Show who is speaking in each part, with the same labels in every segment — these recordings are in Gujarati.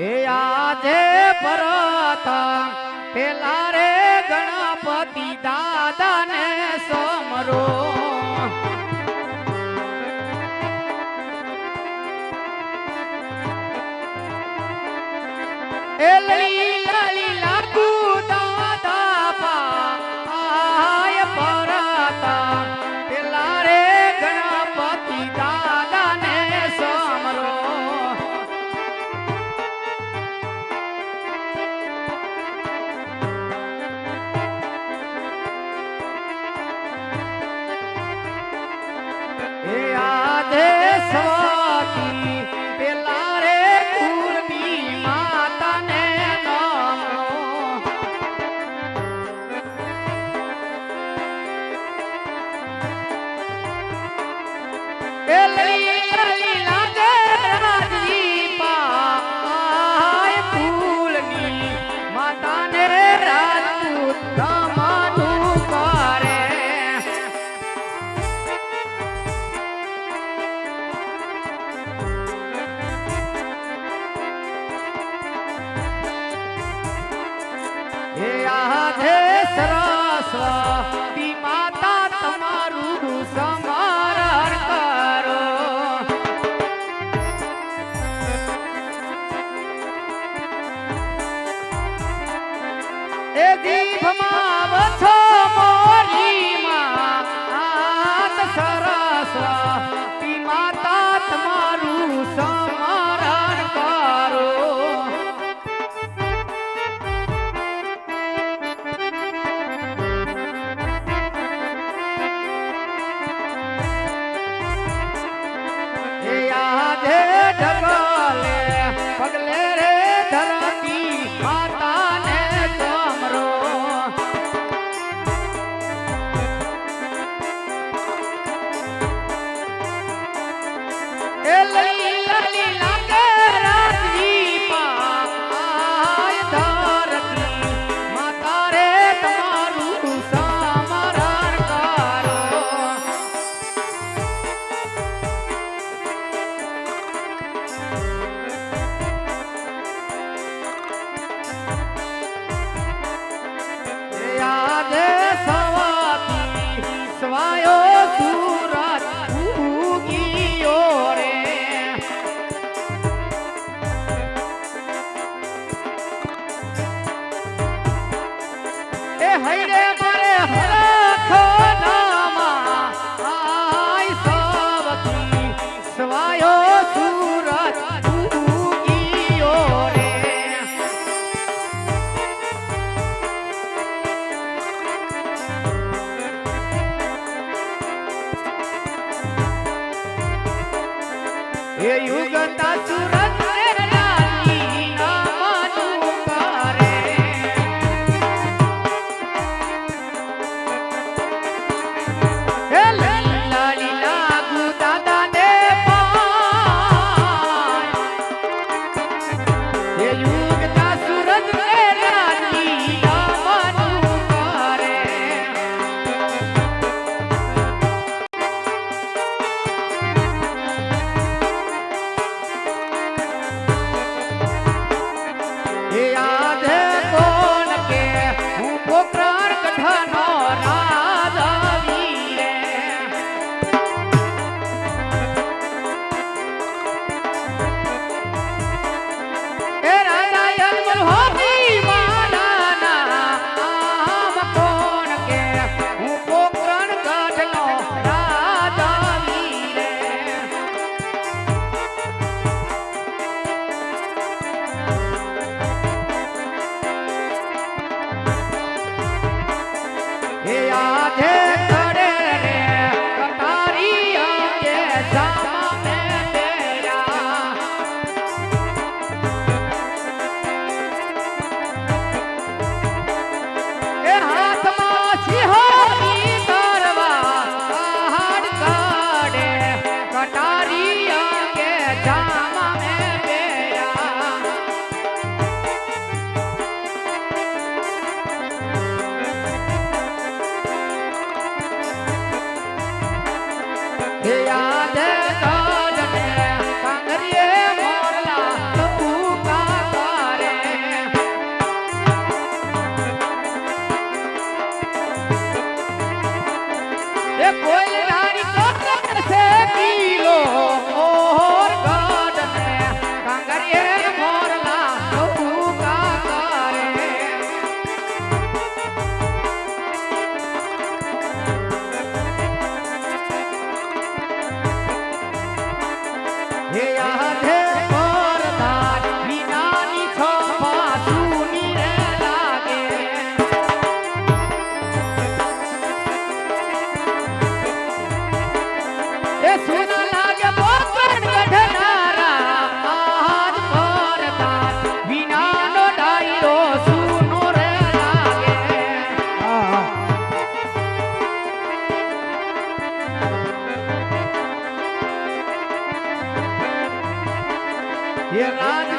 Speaker 1: એ આજે પ્રથમ પેલા રે ગણપતિ દાદા ને સમરો એ લીલા લીલા દાદા પાય પરતા પેલા રે ગણપતિ દાદા ને સમરો એ આધે સ્વાતી પેલા રે કુળની માતા ને નમો એ લીલા લીલા ગરાજી પાય કુળની માતા ને રાજપૂત ધમાનું કરે હે આધે સરસ્વતી માતા તમારું સ્મરણ કરો એ દીપમાં વછો મોરી માત સરસ્વતી માતા તમારું સ્મરણ કરો ઢગલે પગલે રે ધરતી માતા ને તમરો એ લીલા લીલા ગરાજી પાય ધરતી માતા રે તમારું સમરણ કરો યાદે સવાતી સ્વાયો સુરત ઉગીયો રે એ હૈરે મારે હરખો નામા આય સવતી સ્વાયો સુરત ઉગીયો રે એ યુગતા સુરત રે રાની નામનું કરે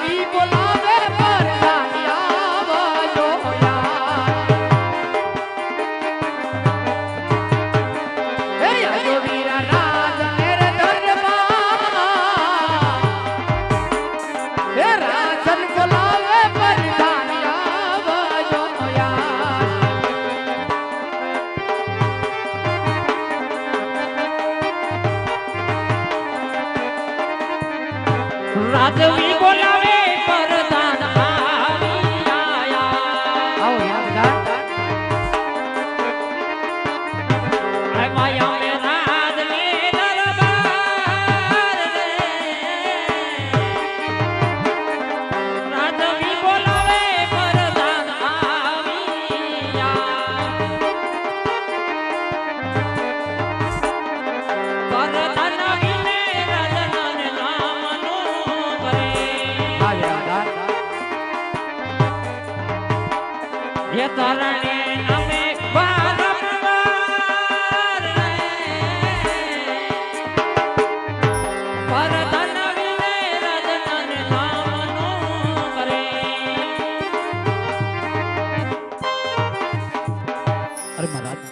Speaker 1: રાજવી બોલાવે પરધાન આવજો યાર હે યજો વીરા રાજ મેરે દરબાર હે રાજન બોલાવે પરધાન આવજો યાર
Speaker 2: રાજવી બોલાવે પરધાન આવી આયા
Speaker 1: આવો યાર
Speaker 2: માયા મે રાજ ને દરબાર રે રાજવી બોલાવે પરધાન આવી આયા પરધાન વિને રાજનન નામનું કરે
Speaker 1: આ યાર
Speaker 2: ये तरणे